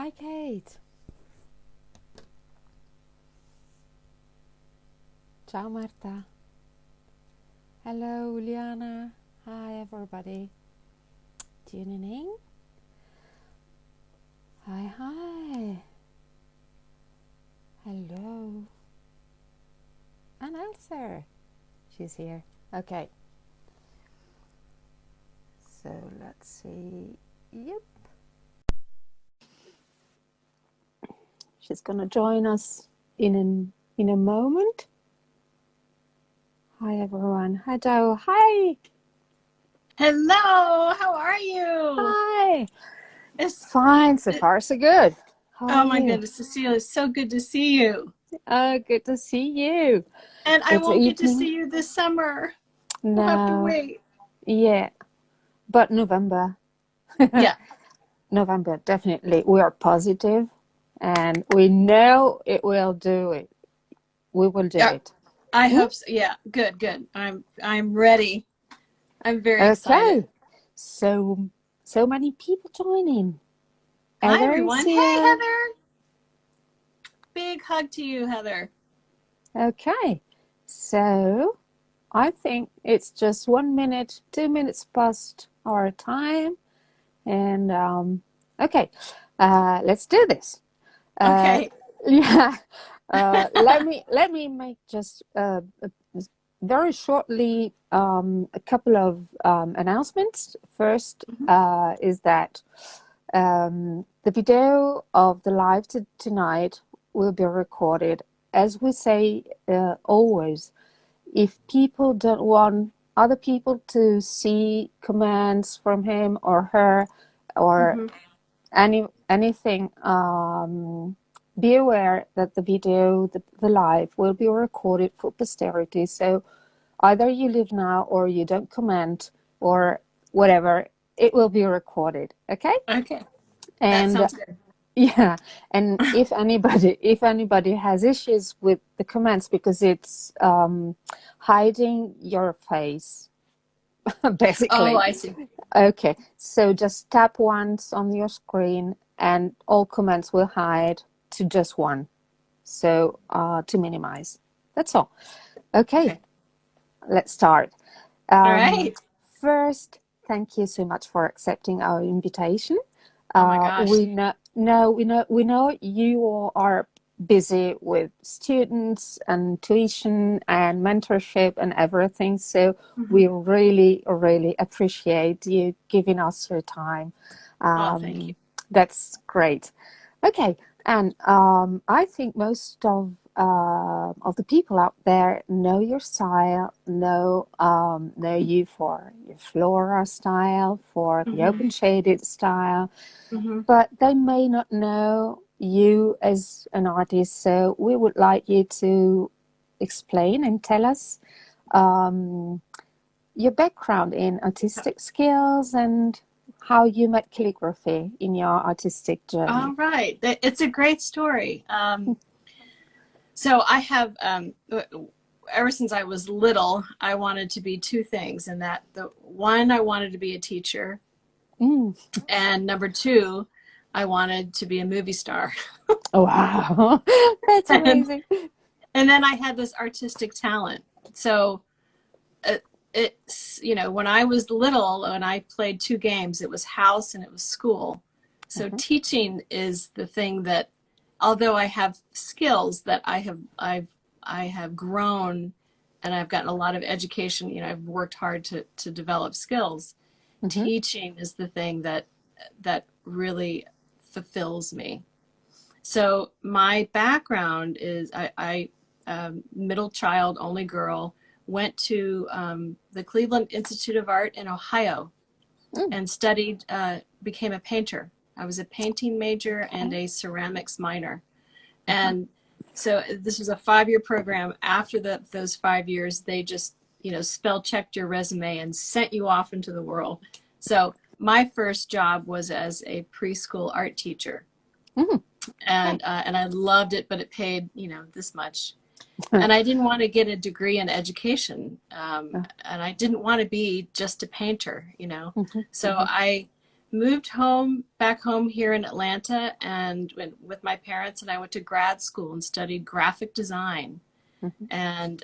Hi, Kate. Ciao, Marta. Hello, Uliana. Hi, everybody. Tuning in. Hi, hi. Hello. And Elsa. She's here. Okay. So let's see. Yep. She's gonna join us in a moment. Hi, everyone. Hi, Joe. Hi. Hello, how are you? Hi. It's Fine. So it, far, so good. How are oh my you? goodness, Cecilia, it's so good to see you. Good to see you. And I It's won't get to evening see you this summer. We'll have to now. wait. Yeah, but November. Yeah. November, definitely. We are positive and we know it will do it. We will do Yeah. it. I Hmm? hope so. Yeah, good, good. I'm ready. I'm very excited. Okay. So many people joining. Hi Heather is everyone. Hey here. Heather. Big hug to you, Heather. Okay. So I think it's just 1 minute, 2 minutes past our time. And okay, let's do this. Uh, Okay. yeah, let me make just very shortly a couple of announcements. First Mhm. is that the video of the live tonight will be recorded. As we say always, if people don't want other people to see comments from him or her or Mhm. anything, be aware that the video, the live, will be recorded for posterity. So either you live now or you don't comment or whatever, it will be recorded. Okay? Okay. That And sounds good. yeah, and if anybody has issues with the comments because it's hiding your face, Oh, basically. I see. Okay, so just tap once on your screen and all comments will hide to just one. So to minimize. That's all. Okay, Okay. let's start. All Um, right. First, thank you so much for accepting our invitation. Oh my gosh. We know you all are busy with students and tuition and mentorship and everything. So we Mhm. really, really appreciate you giving us your time. Oh, thank you. That's great. Okay, and I think most of the people out there know your style, know you for your flora style, for the Mhm. open shaded style, Mhm. but they may not know you as an artist. So we would like you to explain and tell us um, your background in artistic skills and how you met calligraphy in your artistic All journey. right. It's a great story. So I have, ever since I was little, I wanted to be two things, and that the one, I wanted to be a teacher, Mm. and number two, I wanted to be a movie star. Wow, that's and amazing. and then I had this artistic talent. So it, it's, when I was little, when I played two games, it was house and it was school. So Uh-huh. teaching is the thing that, although I have skills that I have grown, and I've gotten a lot of education, I've worked hard to develop skills. Mhm. Teaching is the thing that really fulfills me. So my background is middle child, only girl, went to the Cleveland Institute of Art in Ohio Mm. and studied, became a painter. I was a painting major and Okay. a ceramics minor. Uh-huh. And so this was a 5-year program. After those 5 years, they just, spell checked your resume and sent you off into the world. So my first job was as a preschool art teacher, Mm. Okay. and I loved it, but it paid, this much. And I didn't want to get a degree in education, and I didn't want to be just a painter. Mhm. So Mhm. moved home back home here in Atlanta and went with my parents, and I went to grad school and studied graphic design Mhm. and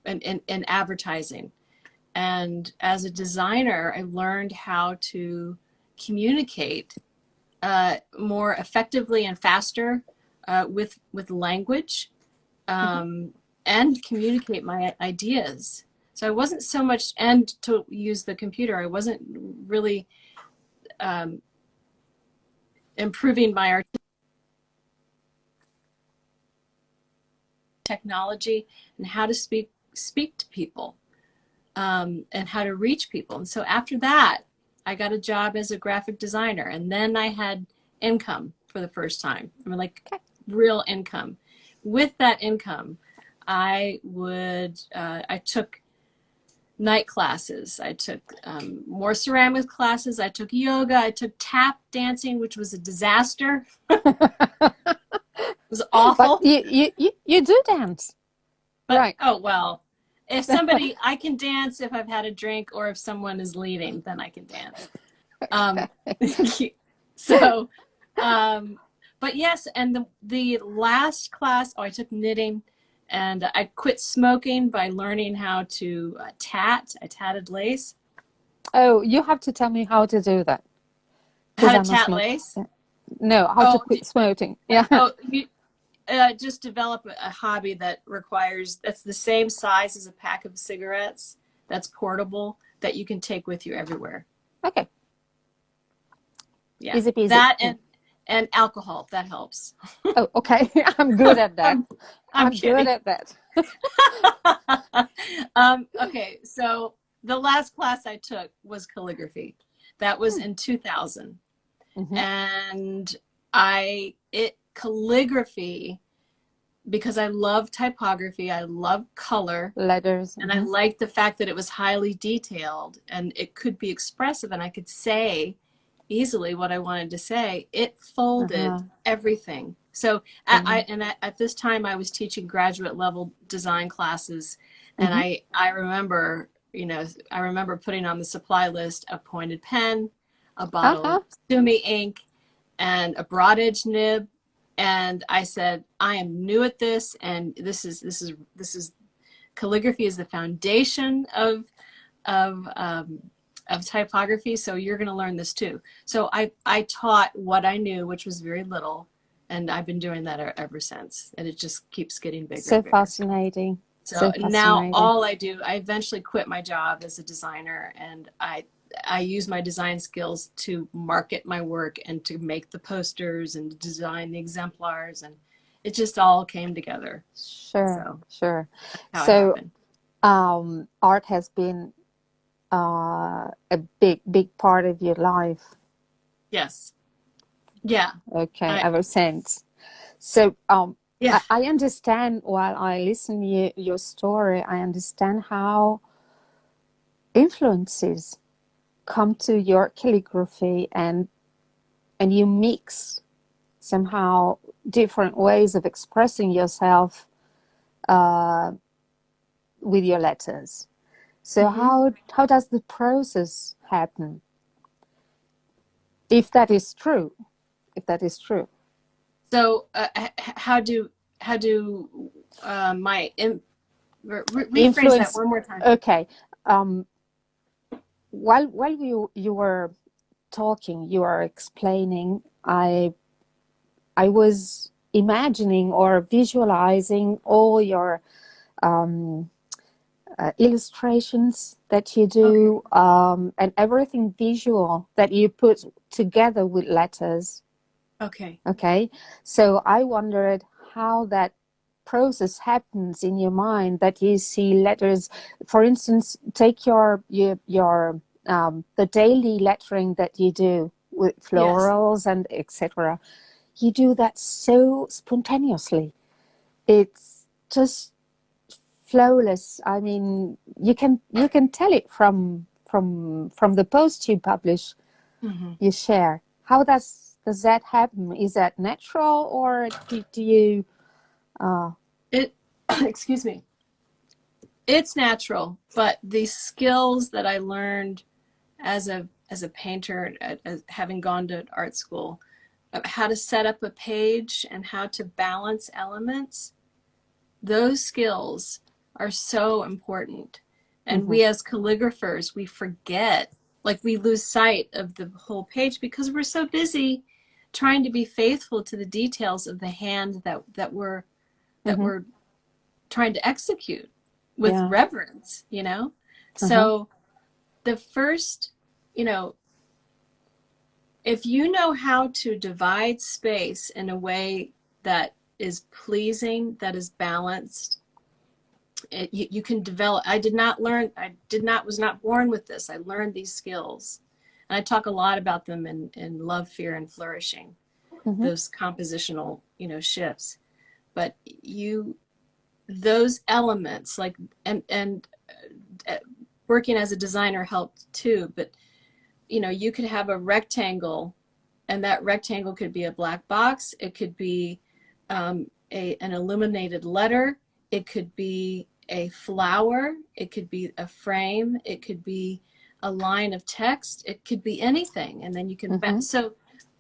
and advertising. And as a designer, I learned how to communicate more effectively and faster with language, Mhm. and communicate my ideas. So I wasn't so much, and to use the computer, I wasn't really um, improving my technology and how to speak to people, and how to reach people. And so after that, I got a job as a graphic designer, and then I had income for the first time. I mean, like Okay. real income. With that income, I took night classes. I took more ceramics classes. I took yoga. I took tap dancing, which was a disaster. It was But awful. you do dance, But right? oh well, if somebody, I can dance if I've had a drink or if someone is leading, then I can dance. Um, so, um, but yes, and the last class, oh, I took knitting, and I quit smoking by learning how to tat. I tatted lace. Oh, you have to tell me how to do that How because to I'm a tat smoker. lace? Yeah. No, how to Oh, quit smoking. Yeah. you just develop a hobby that requires, that's the same size as a pack of cigarettes, that's portable, that you can take with you everywhere. Okay. Yeah, Easy peasy. that Yeah. and alcohol, that helps. Oh, okay. I'm good at that. I'm I'm good kidding. at that. Okay, so the last class I took was calligraphy. That was Hmm. in 2000. Mm-hmm. And calligraphy, because I love typography, I love color, Letters. and I Mm-hmm. liked the fact that it was highly detailed and it could be expressive and I could say easily what I wanted to say. It folded Uh-huh. everything. So Mm-hmm. at this time I was teaching graduate level design classes, and Mm-hmm. I remember, I remember putting on the supply list a pointed pen, a bottle of Uh-huh. Sumi ink, and a broad edge nib. And I said, I am new at this, and this is calligraphy is the foundation of um, of typography. So you're going to learn this too. So I taught what I knew, which was very little, and I've been doing that ever since. And it just keeps getting bigger So and bigger. fascinating. So So now fascinating. all I do, I eventually quit my job as a designer, and I use my design skills to market my work and to make the posters and design the exemplars, and it just all came together. Sure, So sure. how it So, happened. art has been a big part of your life. Yes. Yeah. Okay, I ever since. So, yeah. I understand while I listen your story, I understand how influences come to your calligraphy and you mix somehow different ways of expressing yourself uh, with your letters. So Hmm. how does the process happen? If that is true, if that is true. So how do my rephrase that Influence. one more time. Okay. Um, while you were talking, you are explaining. I was imagining or visualizing all your um, illustrations that you Okay. do, and everything visual that you put together with letters. Okay. Okay, so I wondered how that process happens in your mind that you see letters. For instance, take your the daily lettering that you do with Yes. florals and etc. You do that so spontaneously. It's just flawless. I mean, you can tell it from the post you publish, Hmm. you share. How does that happen? Is that natural, or do you? Uh, It excuse me. It's natural, but the skills that I learned as as a painter, as having gone to art school, how to set up a page and how to balance elements, those skills are so important. And Mm-hmm. we as calligraphers, we forget, like we lose sight of the whole page because we're so busy trying to be faithful to the details of the hand that Mm-hmm. we're trying to execute with Yeah. reverence, you know? Uh-huh. So the first, you know, if you know how to divide space in a way that is pleasing, that is balanced, you can develop. Was not born with this. I learned these skills. And I talk a lot about them in Love, Fear, and Flourishing, Mm-hmm. those compositional, shifts. But those elements, like, and working as a designer helped too, but you could have a rectangle, and that rectangle could be a black box. It could be an illuminated letter. It could be a flower. It could be a frame. It could be a line of text. It could be anything. And then you can, Mm-hmm. so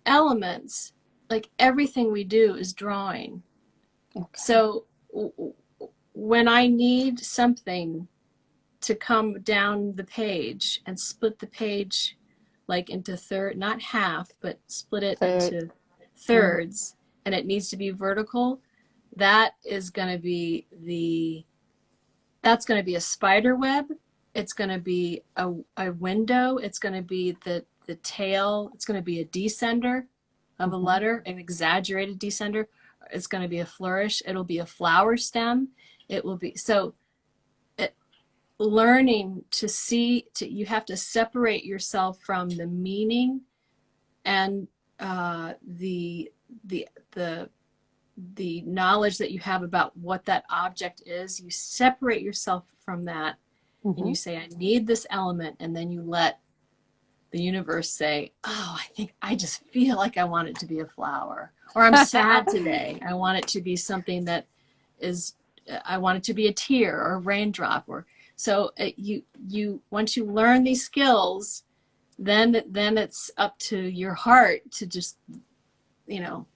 elements, like everything we do is drawing. Okay. So when I need something to come down the page and split the page like into not half, but split it Third. into Yeah. thirds, and it needs to be vertical, that is going to be that's going to be a spider web. It's going to be a window. It's going to be the tail. It's going to be a descender of a Mm-hmm. letter, an exaggerated descender. It's going to be a flourish. It'll be a flower stem. It will be, so learning to you have to separate yourself from the meaning and the the the knowledge that you have about what that object is. You separate yourself from that, and Mm-hmm. you say, I need this element, and then you let the universe say, oh, I think I just feel like I want it to be a flower, or I'm sad today, I want it to be something that is, I want it to be a tear or a raindrop. Or so you once you learn these skills, then it's up to your heart to just, you know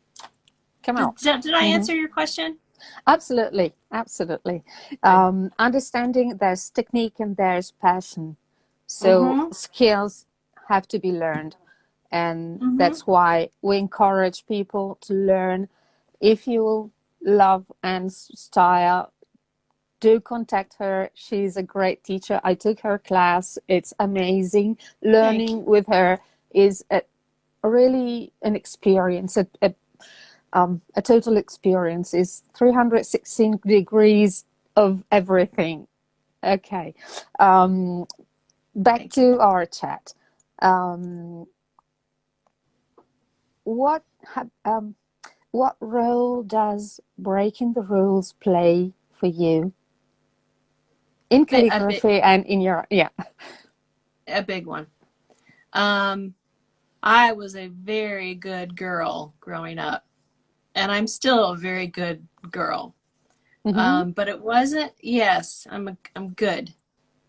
Come did, out. did I Mm-hmm. answer your question? Absolutely, absolutely. Good. Understanding there's technique and there's passion. So Mm-hmm. skills have to be learned. And Mm-hmm. that's why we encourage people to learn. If you love Anne's style, do contact her. She's a great teacher. I took her class. It's amazing. Thank Learning you. with her is really an experience, a total experience. Is 316 degrees of everything. Okay. Um, Back Thank you. to our chat. Um, what what role does breaking the rules play for you in A big, calligraphy and in your, yeah? a big one. Um, I was a very good girl growing up, and I'm still a very good girl. Mm-hmm. But it wasn't. Yes, I'm good,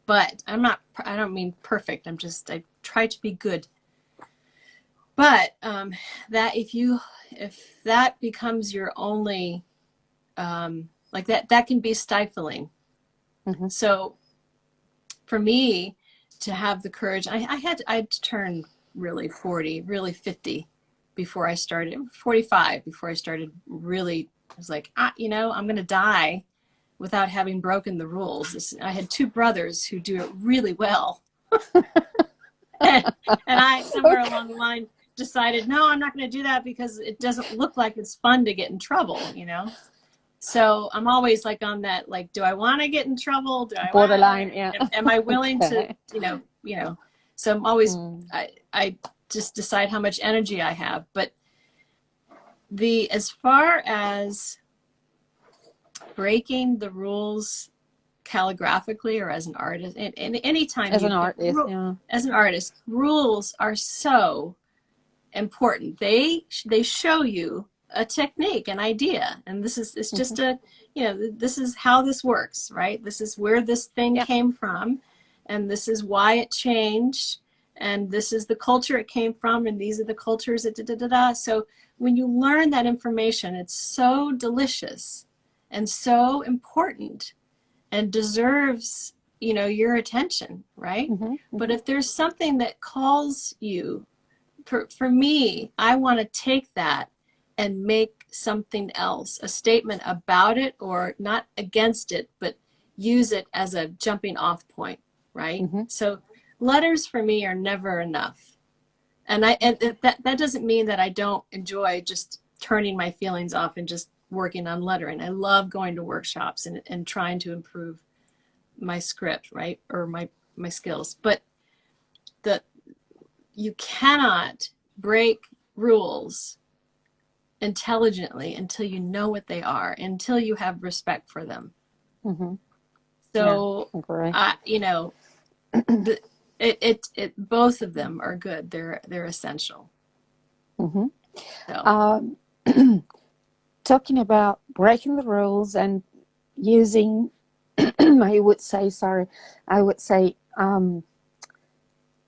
but I'm not. I don't mean perfect. I try to be good. But that if that becomes your only, like that can be stifling. Mm-hmm. So for me to have the courage, I had to turn really 40, really 50 before I started, 45 before I started really, I was like, I'm going to die without having broken the rules. I had two brothers who do it really well. And I, somewhere Okay. along the line, decided, no, I'm not going to do that because it doesn't look like it's fun to get in trouble. So I'm always like on that, like, do I want to get in trouble? Do I Borderline, yeah. want? Am I willing to? Okay. So I'm always, Mm. I just decide how much energy I have. But as far as breaking the rules calligraphically or as an artist, and anytime As an artist, yeah. as an artist, rules are so important. They show you a technique, an idea, and it's Mm-hmm. just this is how this works, right? This is where this thing Yeah. came from, and this is why it changed, and this is the culture it came from, and these are the cultures that da da da da. So when you learn that information, it's so delicious and so important and deserves, you know, your attention, right? Mm-hmm. But Mm-hmm. if there's something that calls you, for me, I want to take that and make something else, a statement about it, or not against it, but use it as a jumping off point, right? Mm-hmm. So letters for me are never enough. And that doesn't mean that I don't enjoy just turning my feelings off and just working on lettering. I love going to workshops and trying to improve my script, right? Or my skills. But the you cannot break rules intelligently until you know what they are, until you have respect for them. Mm-hmm. Yeah, So, agree. you know, the both of them are good. They're essential. Mm-hmm. So, Um, talking about breaking the rules and using, I would say, sorry, I would say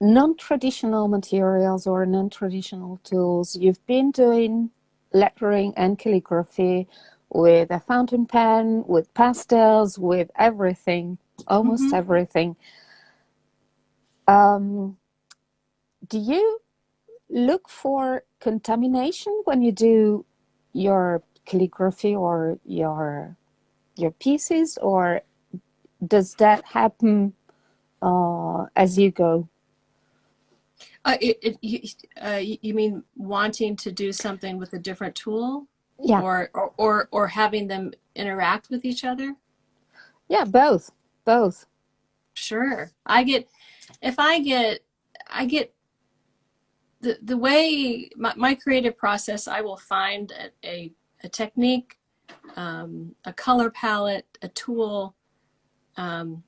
non-traditional materials or non-traditional tools. You've been doing lettering and calligraphy with a fountain pen, with pastels, with everything, almost mhm. everything. Um, do you look for contamination when you do your calligraphy or your pieces, or does that happen as you go? You mean wanting to do something with a different tool, Yeah, or having them interact with each other? yeah, both, both. Sure. If I get the way my creative process, I will find a technique, a color palette, a tool, um,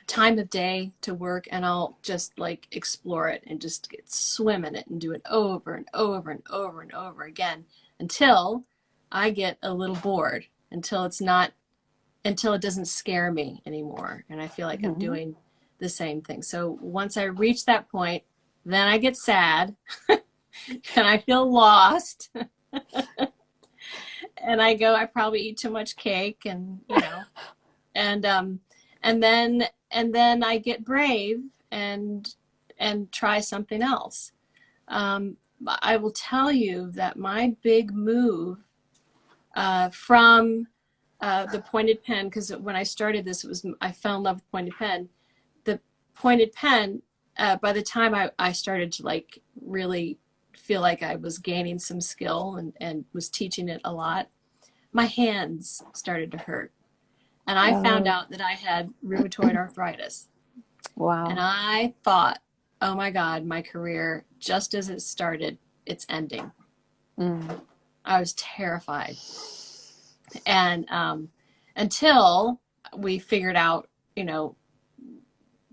time of day to work, and I'll just like explore it and just get swim in it and do it over and over and over and over again until I get a little bored, until it doesn't scare me anymore and I feel like I'm Mm-hmm. doing the same thing. So once I reach that point, then I get sad and I feel lost and I probably eat too much cake, and you know, and and then I get brave and try something else. Um, I will tell you that my big move from the pointed pen, because when I started this, it was I fell in love with pointed pen. The pointed pen, by the time I started to like really feel like I was gaining some skill and was teaching it a lot, my hands started to hurt. And I found Oh, out that I had rheumatoid arthritis. And wow. I thought, oh my God, my career, just as it started, it's ending. Mm. I was terrified. And until we figured out, you know,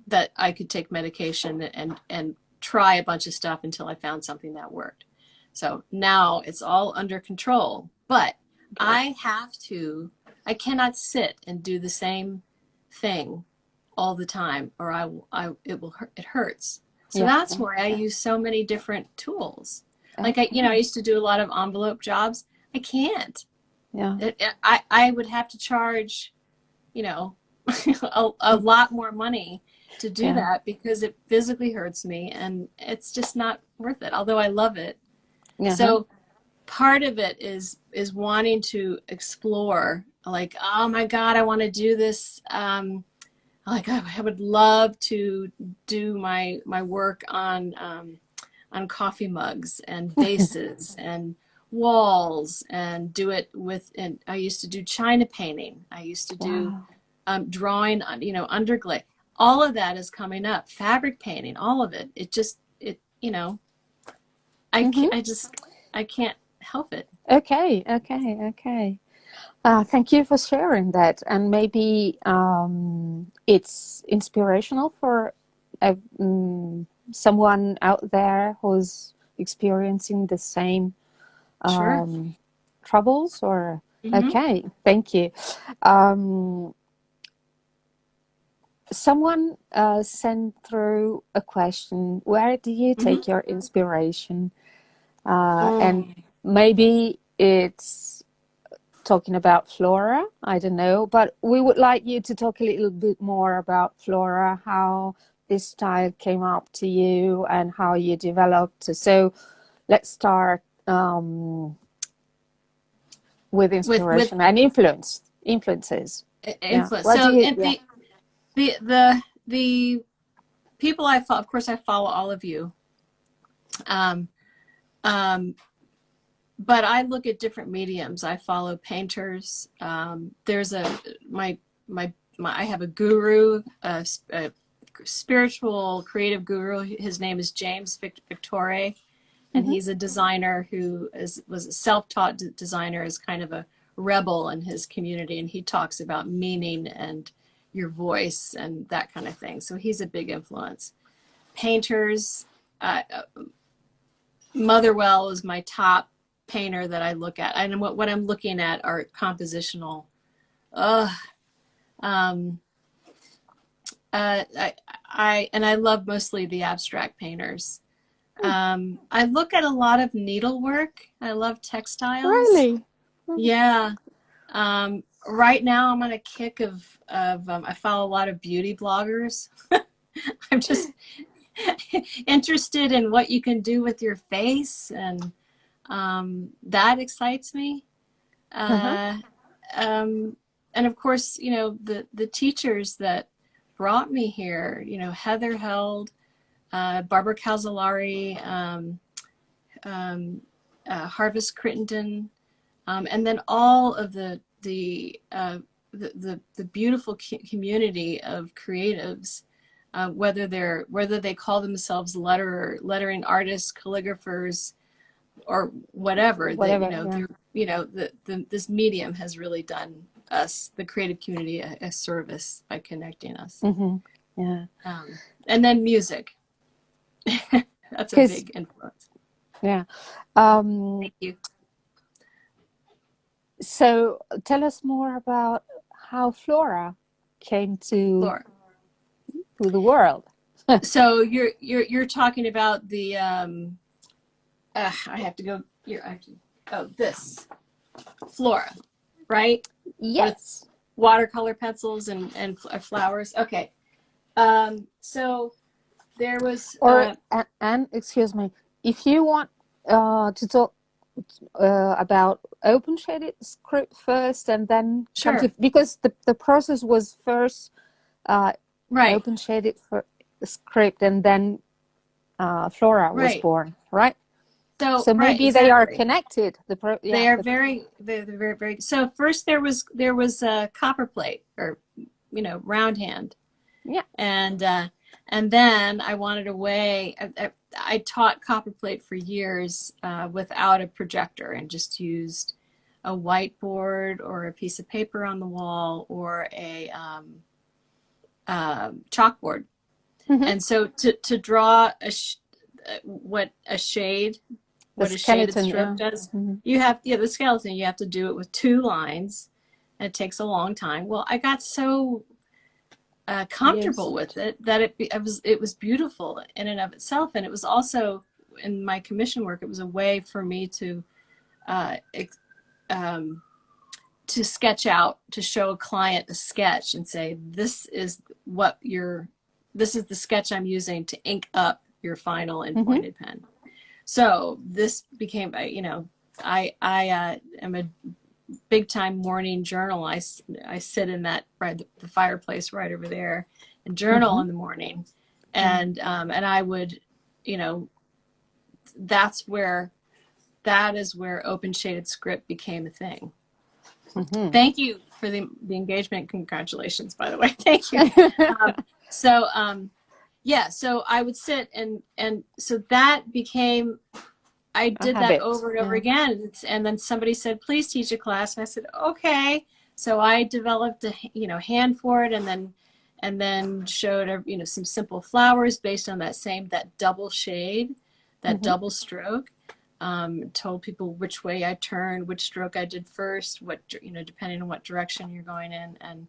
that I could take medication and try a bunch of stuff until I found something that worked. So now it's all under control, but Good. I cannot sit and do the same thing all the time, or it hurts. So Yeah, that's yeah, why I yeah. use so many different tools. Like I Okay. used to do a lot of envelope jobs. I can't. Yeah. I would have to charge, you know, a lot more money to do Yeah. that because it physically hurts me and it's just not worth it, although I love it. Uh-huh. So part of it is wanting to explore, like, oh my God, I want to do this. Like I would love to do my work on coffee mugs and vases and walls, and do it with, and I used to do china painting. I used to do Wow. drawing on, you know, underglay. All of that is coming up. Fabric painting, all of it. It just, you know, Mm-hmm. I can't help it. Okay, okay, okay. Thank you for sharing that. And maybe it's inspirational for someone out there who's experiencing the same Sure. um, troubles. Or Mm-hmm. okay, thank you. Um, someone sent through a question. Where do you Hmm. take your inspiration? And Mm. maybe it's talking about flora. I don't know, but we would like you to talk a little bit more about flora, how this style came up to you, and how you developed. So let's start with With inspiration and influences. Yeah. influence. What do So you? and Yeah. the people I follow, of course, I follow all of you. Um, um, but I look at different mediums. I follow painters. There's my, I have a guru, a spiritual creative guru. His name is James Victore, and Mm-hmm. he's a designer who was a self-taught designer, is kind of a rebel in his community, and he talks about meaning and your voice and that kind of thing. So he's a big influence. Painters, uh, Motherwell is my top painter that I look at. And what I'm looking at are compositional. Uh, um, I love mostly the abstract painters. I look at a lot of needlework. I love textiles. Really? Yeah. Right now I'm on a kick of I follow a lot of beauty bloggers. I'm just interested in what you can do with your face, and that excites me. Uh-huh. Uh, and of course, the teachers that brought me here, Heather Held, Barbara Calzolari, um, Harvest Crittenden, and then all of the beautiful community of creatives, whether they call themselves lettering artists, calligraphers, or whatever, that Whatever. Yeah. this medium has really done us, the creative community, a service by connecting us. Mm-hmm. Yeah. And then music. That's a Because big influence. yeah. Um, Thank you. so tell us more about how flora came Laura. to the world. So you're talking about the I have to go here actually. Oh, this flora, right? With Yes. watercolor pencils and flowers. Okay. So there was Or and excuse me, if you want to talk about open shaded script first and then come to, sure, because the process was first uh, right, open shaded for script and then flora was right. born, right? So So right, maybe they are exactly. connected. They are they're very, very. So first there was a copperplate, or round hand, yeah. and then I wanted a way. I taught copperplate for years without a projector, and just used a whiteboard or a piece of paper on the wall, or a chalkboard. Mm-hmm. And so to draw what a The shaded skeleton, stroke yeah. does, Mm-hmm. the skeleton, you have to do it with two lines, and it takes a long time. Well, I got so comfortable Used. with it that it was beautiful in and of itself, and it was also, in my commission work, it was a way for me uh, um, to sketch out, to show a client a sketch and say, this is the sketch I'm using to ink up your final in Mm-hmm. pointed pen. So this became, I am a big time morning journal. I sit in that, right, the fireplace right over there, and journal Mm-hmm. in the morning, Yeah. and I would, you know, that's where that is where open shaded script became a thing. Mm-hmm. Thank you for the engagement. Congratulations, by the way. Thank you. Um, so yeah, so I would sit, and so that became, I A did that habit. over and over Yeah. again. And then somebody said, please teach a class. And I said, okay. So I developed a hand for it, and then showed some simple flowers based on that double shade, that Mm-hmm. double stroke. Told people which way I turned, which stroke I did first, what depending on what direction you're going in. And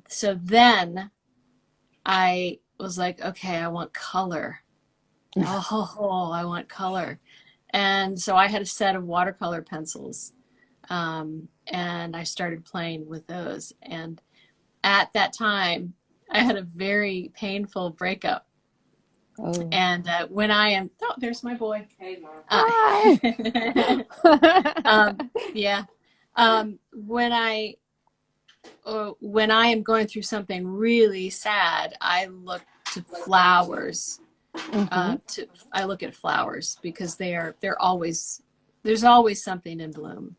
so then I was like, okay, I want color. Oh, I want color. And so I had a set of watercolor pencils, and I started playing with those. And at that time, I had a very painful breakup. Oh. And when I am, oh, there's my boy. Hey, Mom. Hi. Yeah. Um, when I when I am going through something really sad, I look to flowers. Hmm. I look at flowers because they're always there's always something in bloom,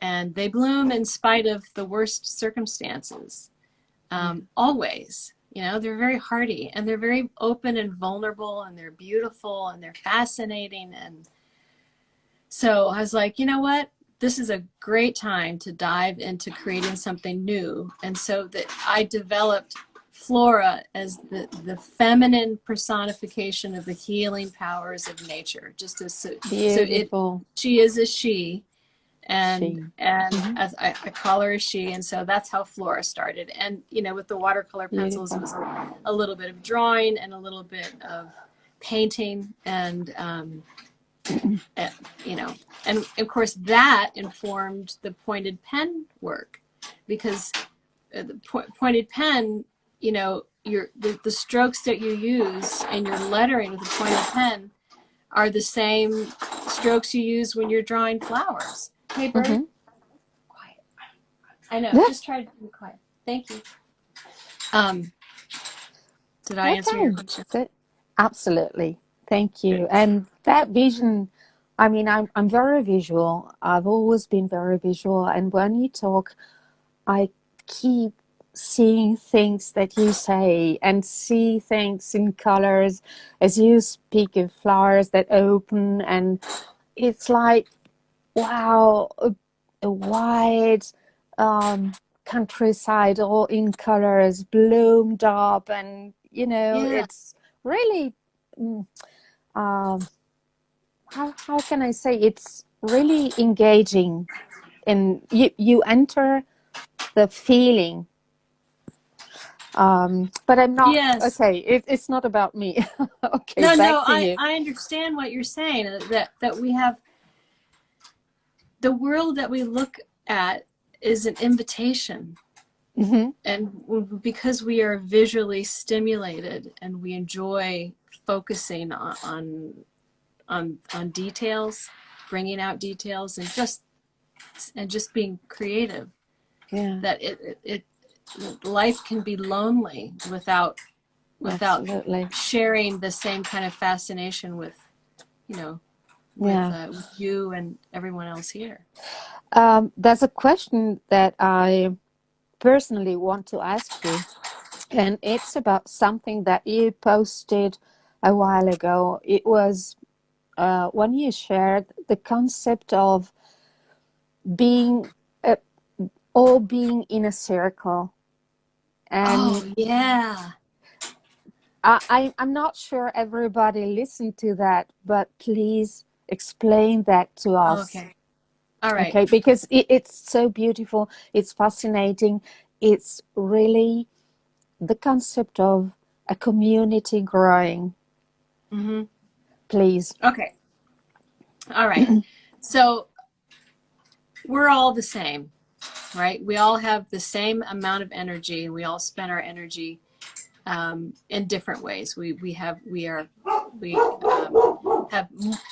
and they bloom in spite of the worst circumstances. Always, they're very hardy, and they're very open and vulnerable, and they're beautiful, and they're fascinating. And so I was like, you know what? This is a great time to dive into creating something new. And so that I developed Flora as the feminine personification of the healing powers of nature. Just as Beautiful. she is a she, and She. Hmm. as I call her a she, and so that's how Flora started. And with the watercolor pencils, it Beautiful. was a little bit of drawing and a little bit of painting, and uh, you know, and of course that informed the pointed pen work, because the pointed pen, the strokes that you use in your lettering with a pointed pen are the same strokes you use when you're drawing flowers. Hey, bird. Hmm. Quiet. I know. Yeah. Just try to be quiet. Thank you. Um, did I answer your Okay. question? So, absolutely. Thank Good. you. And that vision, I mean, I'm very visual. I've always been very visual. And when you talk, I keep seeing things that you say and see things in colors as you speak of flowers that open. And it's like, wow, a wide countryside all in colors, bloomed up. And, Yeah. it's really, mm, um, how can I say, it's really engaging. And you enter the feeling. But I'm not Yes. okay. It's not about me. Okay, No, back no. to you. I understand what you're saying. That we have the world that we look at is an invitation, Hmm. and because we are visually stimulated and we enjoy focusing on details, bringing out details, and just being creative, Yeah, that it life can be lonely without absolutely. sharing the same kind of fascination with you know Yeah. with you and everyone else here. There's a question that I personally want to ask you, and it's about something that you posted a while ago. It was when you shared the concept of being uh, all being in a circle. And Oh yeah. I'm not sure everybody listened to that, but please explain that to us. Okay. All right. Okay, because it's so beautiful, it's fascinating, it's really the concept of a community growing. Mm-hmm. Please. Okay. All right. So we're all the same, right? We all have the same amount of energy, and we all spend our energy in different ways. We have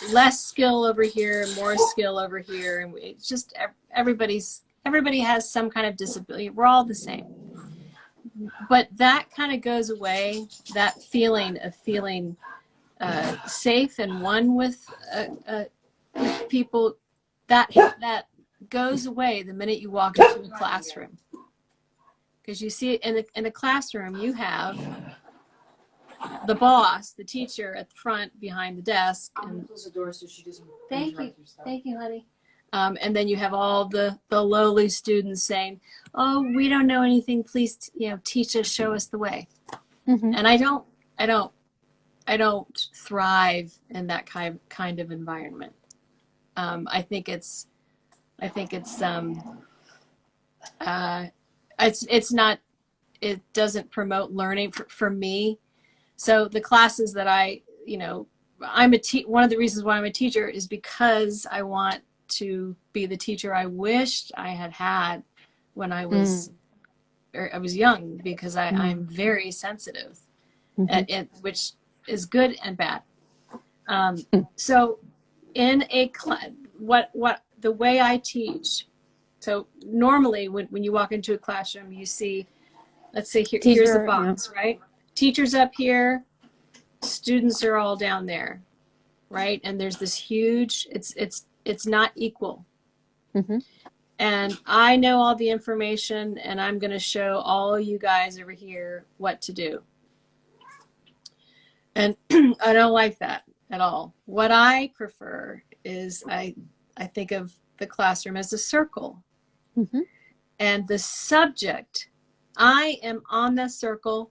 less skill over here, more skill over here, and it's just everybody has some kind of disability. We're all the same, but that kind of goes away. That feeling of feeling safe and one with people, that goes away the minute you walk into a classroom. Because you see, in a classroom, you have the boss, the teacher at the front behind the desk. I'm gonna close the door so she doesn't. Thank you, honey. And then you have all the lowly students saying, "Oh, we don't know anything. Please, teach us, show us the way." Hmm. And I don't, I don't thrive in that kind of environment. I think I think uh, it's not it doesn't promote learning for me. So the classes that I, one of the reasons why I'm a teacher is because I want to be the teacher I wished I had had when Mm. I was young, because Mm. I'm very sensitive, Mm-hmm. which is good and bad. Mm. So in a class, what the way I teach. So normally when you walk into a classroom, you see, let's say here's the Teacher, yeah. box, right? Teachers up here, students are all down there, right? And there's this huge, it's not equal. Mm-hmm. And I know all the information, and I'm going to show all you guys over here what to do. And I don't like that at all. What I prefer is I think of the classroom as a circle. Mm-hmm. And the subject, I am on the circle,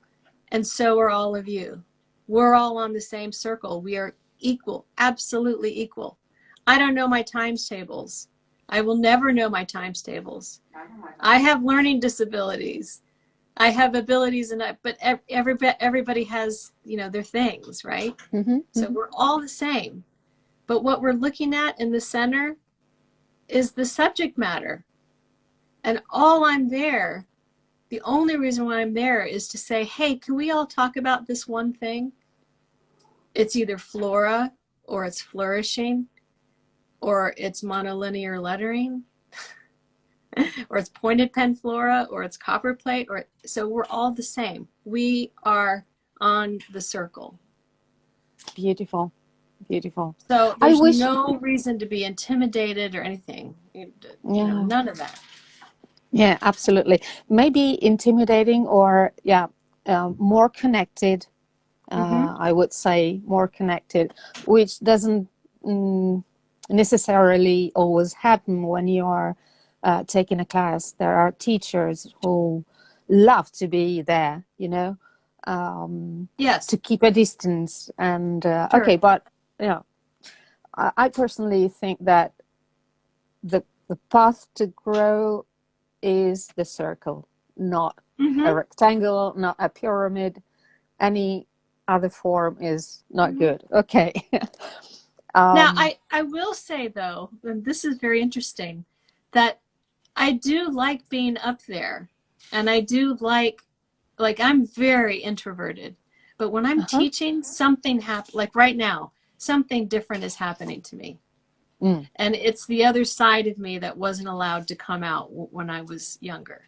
and so are all of you. We're all on the same circle. We are equal, absolutely equal. I don't know my times tables. I will never know my times tables. I have learning disabilities. I have abilities, but everybody has, their things, right? Mm-hmm. So Mm-hmm. we're all the same. But what we're looking at in the center is the subject matter. And all I'm there, the only reason why I'm there is to say, hey, can we all talk about this one thing? It's either flora, or it's flourishing, or it's monolinear lettering, or it's pointed pen flora, or it's copperplate, so we're all the same. We are on the circle. Beautiful. Beautiful. So I there's wish, no reason to be intimidated or anything. yeah, None of that. yeah, absolutely. Maybe intimidating or, yeah, more connected. Mm-hmm. I would say more connected, which doesn't mm, necessarily always happen when you are taking a class. There are teachers who love to be there, Yes, to keep a distance. And sure. okay, but I personally think that the path to grow is the circle, not a Mm-hmm. rectangle, not a pyramid. Any other form is not Mm-hmm. good. Okay. Now, um, I will say, though, and this is very interesting, that I do like being up there. And I do like I'm very introverted. But when I'm uh-huh. teaching, something happen. Like right now, something different is happening to me. Mm. And it's the other side of me that wasn't allowed to come out when I was younger.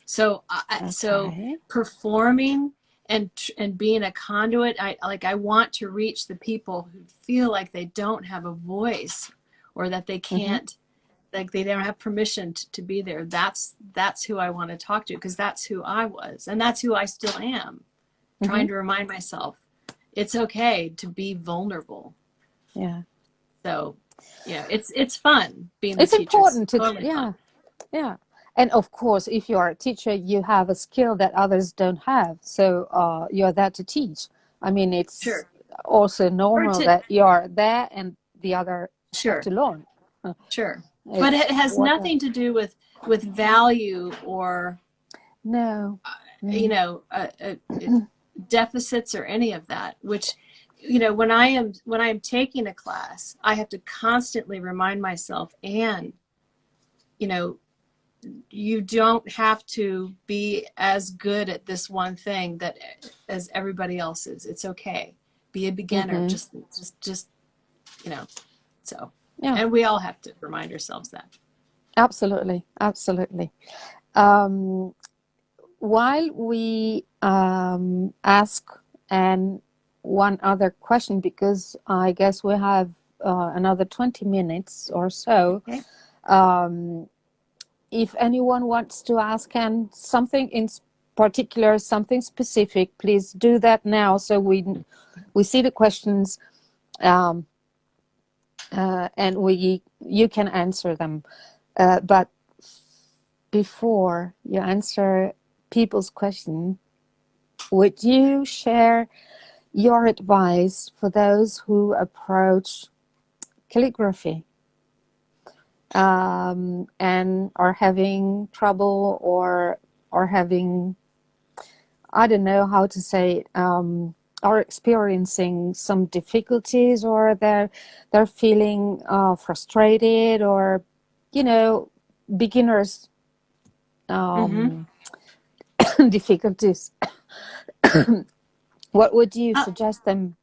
So Okay. performing and being a conduit, I want to reach the people who feel like they don't have a voice, or that they Mm-hmm. can't, like they don't have permission to be there. That's who I want to talk to, because that's who I was, and that's who I still am. Mm-hmm. Trying to remind myself it's okay to be vulnerable. Yeah. So it's fun being the It's teacher. It's important to, totally fun. yeah, yeah. And of course, if you are a teacher, you have a skill that others don't have. So you're there to teach. I mean, it's Sure. also Or normal to that you're there and the other have Sure. to learn. Sure. But It's it has what, nothing to do with value, or no. you Mm. know deficits or any of that. Which when I am taking a class, I have to constantly remind myself, and you know you don't have to be as good at this one thing that as everybody else is. It's okay. Be a beginner. Mm-hmm. Just you know. So, Yeah, and we all have to remind ourselves that. absolutely. Absolutely. Um, while we ask and one other question, because I guess we have another 20 minutes or so. Okay. Um, if anyone wants to ask and something in particular, something specific, please do that now so we see the questions, um, and you can answer them. But before you answer people's question, would you share your advice for those who approach calligraphy and are having trouble or having I don't know how to say it, are experiencing some difficulties, or they're feeling frustrated, or beginners Mm-hmm. um, difficulties. What would you Uh, suggest them?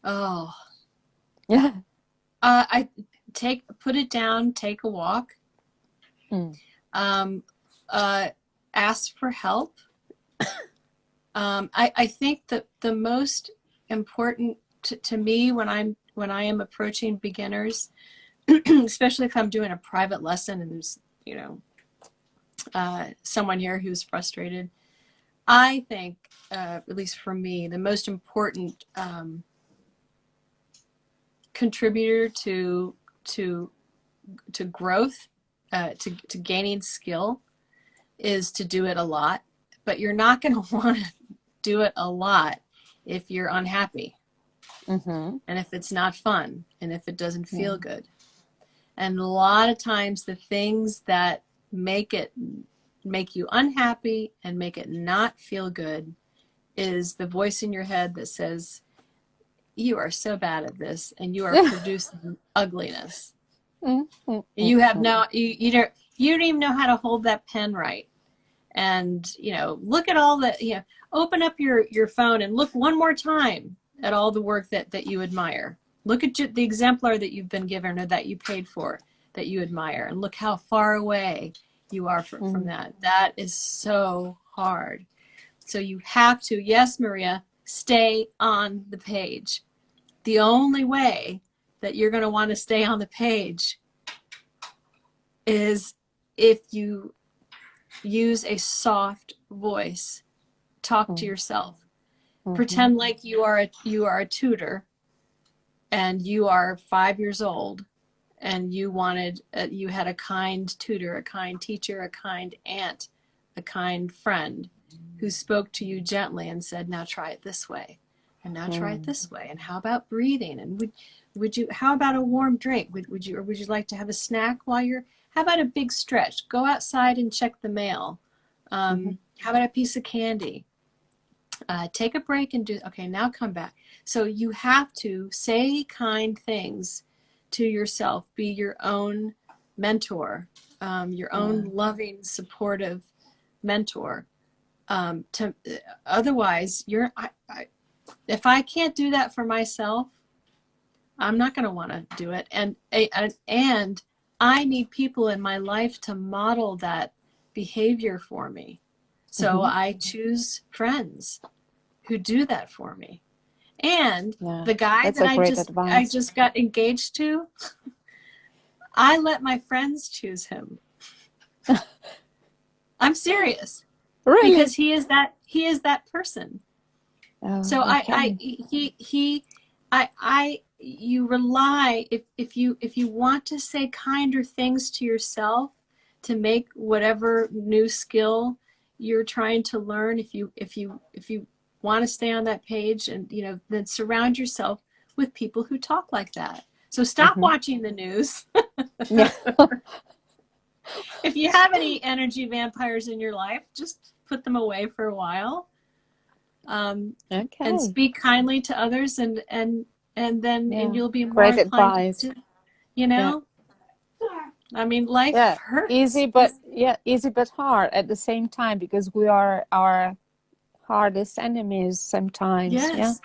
oh, Yeah. I put it down, take a walk, Mm. um, uh, ask for help. I think that the most important to me when I am approaching beginners, especially if I'm doing a private lesson and there's someone here who's frustrated, I think at least for me the most important contributor to to growth, to gaining skill, is to do it a lot. But you're not going to want to do it a lot if you're unhappy, Mm-hmm. and if it's not fun, and if it doesn't Yeah. feel good. And a lot of times the things that make you unhappy and make it not feel good is the voice in your head that says, you are so bad at this and you are producing ugliness. Mm-hmm. You have no, you don't even know how to hold that pen right. And, look at all the, open up your phone and look one more time at all the work that you admire. Look at the exemplar that you've been given or that you paid for that you admire, and look how far away you are from Mm-hmm. that. That is so hard. So you have to, yes, Maria, stay on the page. The only way that you're going to want to stay on the page is if you use a soft voice. Talk to yourself. Mm-hmm. Pretend like you are a tutor and you are 5 years old, and you had a kind tutor, a kind teacher, a kind aunt, a kind friend who spoke to you gently and said, now try it this way, and now try it this way, and how about breathing, and would you, how about a warm drink, would you like to have a snack while you're, how about a big stretch, go outside and check the mail, Mm-hmm. how about a piece of candy, take a break and do, okay, now come back. So you have to say kind things to yourself, be your own mentor, your Yeah. own loving, supportive mentor. To Otherwise, if I can't do that for myself, I'm not going to want to do it. And I need people in my life to model that behavior for me. So Mm-hmm. I choose friends who do that for me. And Yeah. the guy That's that a I great just I advice. just got engaged to, I let my friends choose him. I'm serious, Really? because he is that person. Oh, So I okay. he I you rely, if you want to say kinder things to yourself to make whatever new skill you're trying to learn, if you want to stay on that page, and then surround yourself with people who talk like that. So stop Mm-hmm. watching the news. Yeah. If you have any energy vampires in your life, just put them away for a while, um, and Okay. speak kindly to others, and Yeah. you'll be more Great inclined advice. to, Yeah. I mean, life Yeah. hurts. Easy but hard at the same time, because we are our hardest enemies sometimes. Yeah. Yes.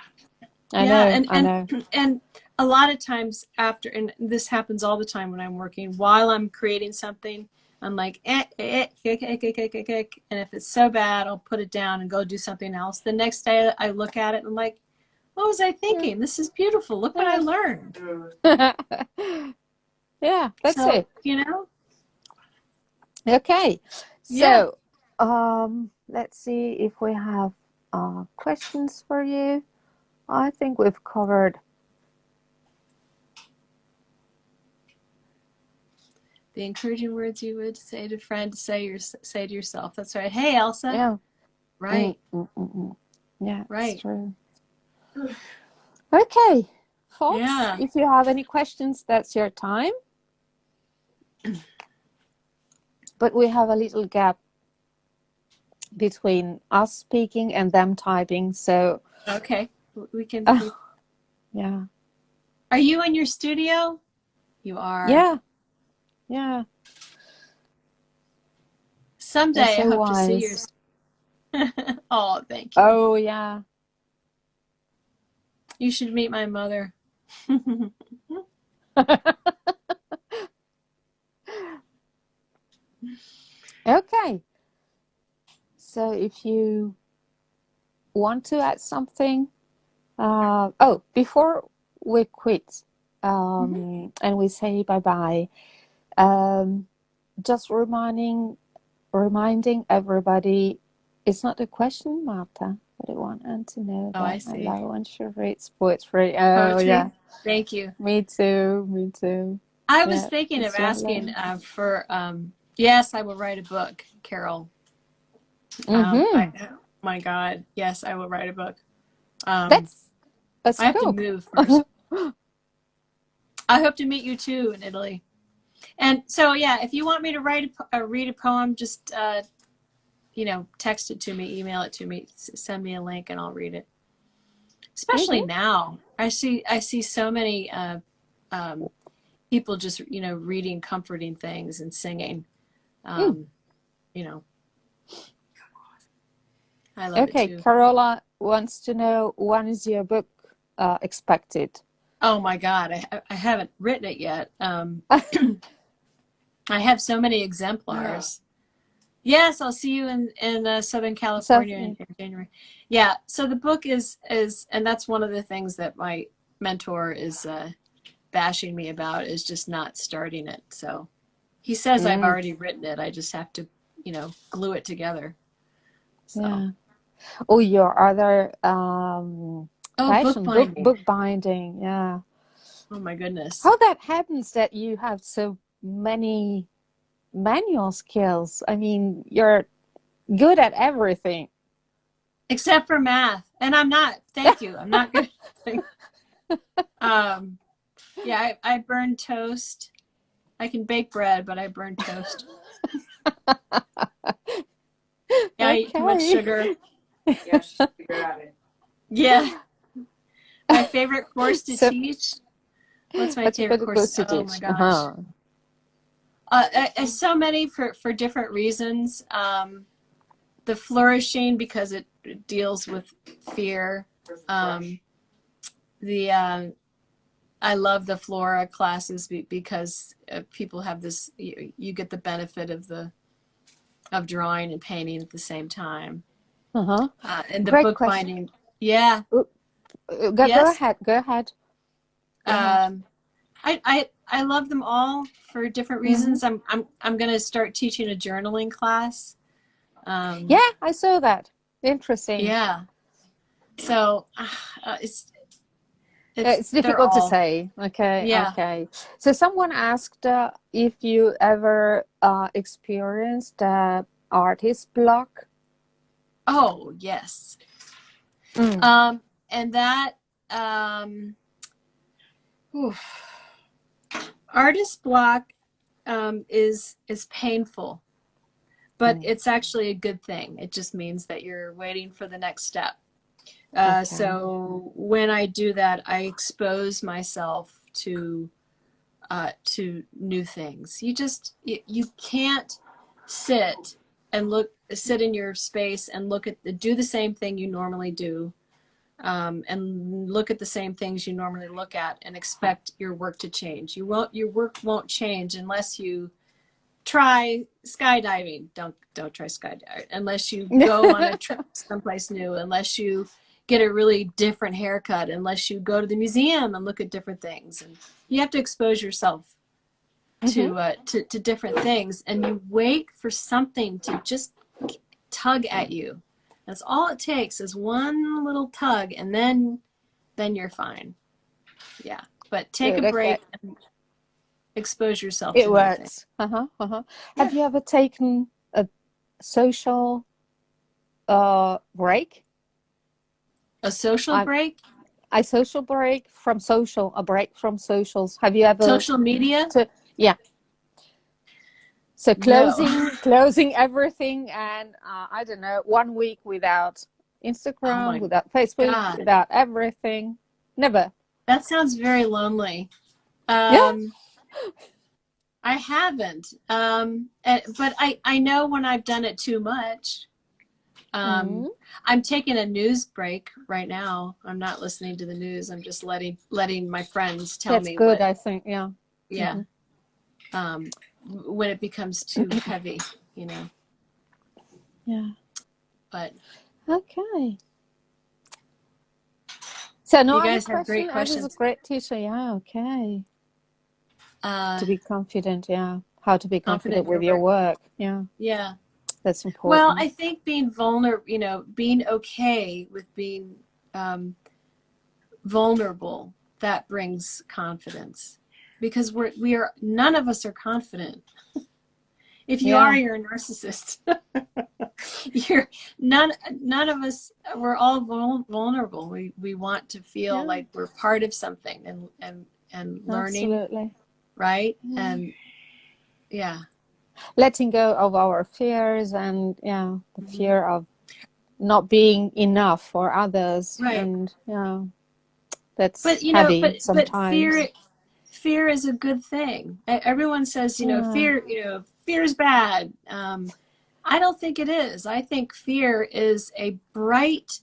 I Yeah, know. and I and know. and a lot of times after, and this happens all the time when I'm working, while I'm creating something, I'm like, and if it's so bad, I'll put it down and go do something else. The next day I look at it and I'm like, what was I Yeah. thinking? This is beautiful. Look what I Yeah. learned. Yeah, that's So, it. Okay. yeah. So, let's see if we have questions for you. I think we've covered. The encouraging words you would say to a friend, say to yourself. That's right. Hey, Elsa. Yeah. Mm, Right, mm, mm, mm. Yeah, it's right. true. Okay, folks, Yeah. if you have any questions, that's your time. But we have a little gap between us speaking and them typing. So, Okay. We can. yeah. Are you in your studio? You are. Yeah. Yeah. You're Someday I so hope to see your. wise. Oh, thank you. Oh, yeah. You should meet my mother. Okay. So if you want to add something, before we quit, Mhm. and we say bye-bye, um, just reminding everybody, it's not a question, Marta, but I want Anne to know Oh, I that I see. love when she reads poetry. Oh, yeah. Poetry. Thank you. Me too. Me too. I was Yeah, thinking of it's lovely. asking for. Yes, I will write a book, Carol. Mm-hmm. Oh my God. Yes, I will write a book. Um, That's I have to cool. move first. I hope to meet you too in Italy. And so, yeah, if you want me to read a poem, just text it to me, email it to me, send me a link, and I'll read it. Especially Mm-hmm. now, I see so many um, people just reading comforting things and singing. Mm. Um, you know, I love it Okay, too. Carola wants to know, when is your book expected? Oh my God, I haven't written it yet. I have so many exemplars. Yes, I'll see you in Southern So, California in January. Yeah, so the book is, and that's one of the things that my mentor is bashing me about, is just not starting it. So he says I've mm, already written it. I just have to, glue it together. So, yeah. Oh, your other oh, passion, bookbinding. book binding. Yeah. Oh my goodness. How that happens that you have so many manual skills? I mean, you're good at everything. Except for math, and I'm not. Thank you. I'm not good. um, yeah, I burn toast. I can bake bread, but I burn toast. Yeah, I eat too much Okay. sugar. Yeah, she's good at it. Yeah. My favorite course to So, teach. What's my what's your favorite favorite course? course to Oh my teach? gosh. Uh-huh. So many for different reasons. The flourishing, because it deals with fear. The I love the flora classes because people have this. You get the benefit of drawing and painting at the same time. Uh-huh. And the Great question. bookbinding. Yeah. Go Yes. ahead. Go ahead. Go ahead. Um, I love them all for different Mm-hmm. reasons. I'm gonna start teaching a journaling class. Um, Yeah, I saw that. Interesting. yeah. So it's It's they're difficult to all say. Okay, yeah. okay. So someone asked if you ever experienced artist block. Oh yes. Mm. And that um, oof. Artist block is painful, but Mm. it's actually a good thing. It just means that you're waiting for the next step. Okay. So when I do that, I expose myself to new things. You can't sit sit in your space and do the same thing you normally do, and look at the same things you normally look at and expect your work to change. Your work won't change unless you try skydiving. Don't try skydiving unless you go on a trip someplace new, unless you get a really different haircut, unless you go to the museum and look at different things. And you have to expose yourself Mm-hmm. to different things, and you wait for something to just tug at you. That's all it takes, is one little tug, and then you're fine. Yeah. But take a Good. Okay. break and expose yourself It to new things. works. Uh-huh. Uh-huh. Yeah. Have you ever taken a social break? A social I break. I social break from social, a break from socials. Have you ever Social media. to yeah. So No. closing everything, and I don't know, 1 week without Oh Instagram, my without Facebook, God. without everything. Never. That sounds very lonely. Yeah. I haven't. But I know when I've done it too much. Mm, I'm taking a news break right now. I'm not listening to the news. I'm just letting my friends tell that's me good, what, I think. Yeah. yeah, Hmm. um, when it becomes too heavy, you know. Yeah. But Okay. So no you other guys have question. great Ed is a questions. great teacher. Yeah. Okay. To Uh, be confident. Yeah. How to be confident Confident in with your your work. work. Yeah. Yeah. That's Well, important. I think being vulnerable, being okay with being um, vulnerable, that brings confidence. Because we are none of us are confident. If you are, Yeah. you're a narcissist. you're none of us. We're all vulnerable. We want to feel Yeah. like we're part of something and learning, Absolutely. right? Yeah. And yeah. Letting go of our fears and yeah, the Mm-hmm. fear of not being enough for others, Right. and yeah, that's But heavy but sometimes. fear is a good thing. Everyone says, Yeah. fear is bad. I don't think it is. I think fear is a bright.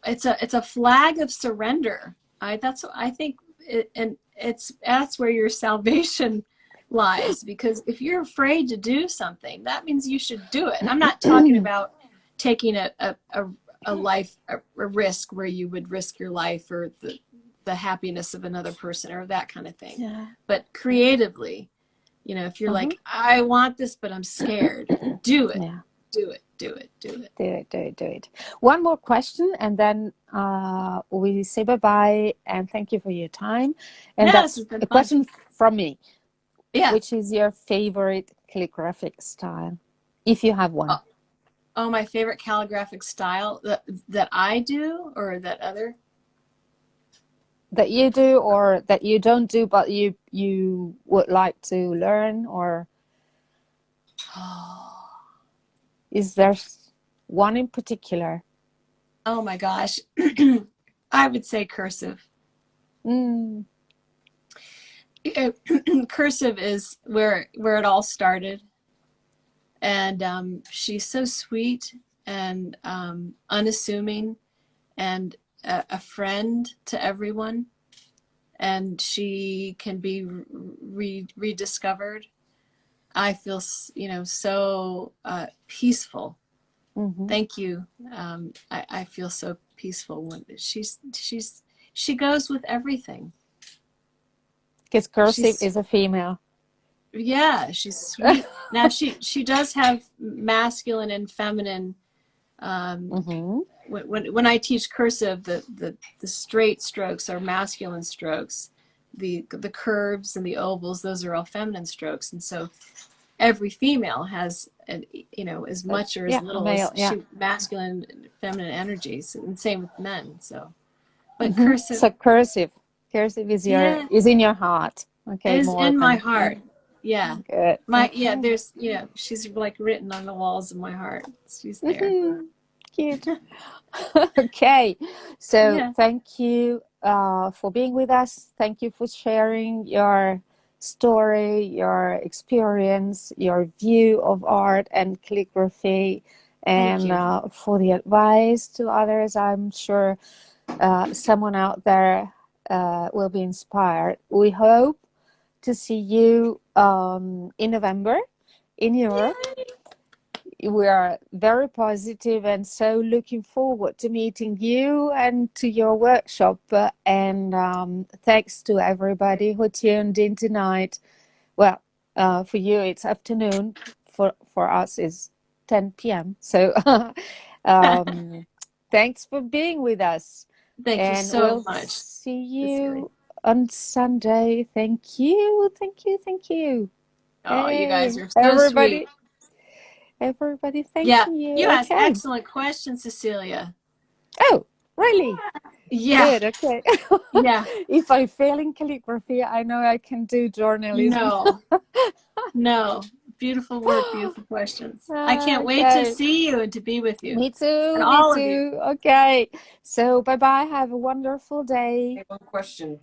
It's a flag of surrender. I think and that's where your salvation lies, because if you're afraid to do something, that means you should do it. I'm not talking about taking a life a risk where you would risk your life or the happiness of another person or that kind of thing, Yeah. but creatively, if you're Uh-huh. like, I want this but I'm scared, do it, Yeah. do it, do it, do it. Do it, do it, do it. One more question, and then we say bye-bye and thank you for your time. And Yeah, this that's has been a fun. question from me. Yeah. Which is your favorite calligraphic style, if you have one? Oh, oh, my favorite calligraphic style that I do or that other. That you do or that you don't do, but you would like to learn, or is there one in particular? Oh my gosh. I would say cursive. Mm, Cursive is where it all started, and she's so sweet and unassuming and a friend to everyone, and she can be rediscovered. I feel so peaceful. hmm. Thank you. I feel so peaceful when she goes with everything. Because cursive She's is a female. Yeah, she's sweet. Now she does have masculine and feminine. Um, Hmm. when I teach cursive, the straight strokes are masculine strokes. The curves and the ovals, those are all feminine strokes, and so every female has as much or as Yeah, a little male. as Yeah. she masculine and feminine energies, and same with men. So, but Hmm. cursive, So cursive is yeah, is in your heart. Okay, is more in my than yeah. heart. Yeah. Good. Yeah, Okay. there's, she's like written on the walls of my heart. She's there. Hmm. Cute. Okay, so Yeah. thank you for being with us. Thank you for sharing your story, your experience, your view of art and calligraphy, Thank and you. for the advice to others. I'm sure someone out there will be inspired. We hope to see you in November in Europe. Yay. We are very positive and so looking forward to meeting you and to your workshop. And thanks to everybody who tuned in tonight. Well, for you it's afternoon. For us it's 10 p.m. So thanks for being with us. Thank you And so we'll much, see Cecilia. you on Sunday. Thank you. Thank you. Thank you. Oh, you guys Hey, are so sweet. everybody, thank Yeah, you. you asked Okay. excellent questions, Cecilia. Oh, really? Yeah, Good. Okay. yeah. If I fail in calligraphy, I know I can do journalism. No, No. Beautiful work, beautiful questions. I can't wait to Okay. see you and to be with you Me and too. Me all of you. too. Okay. So bye bye. Have a wonderful day. One question.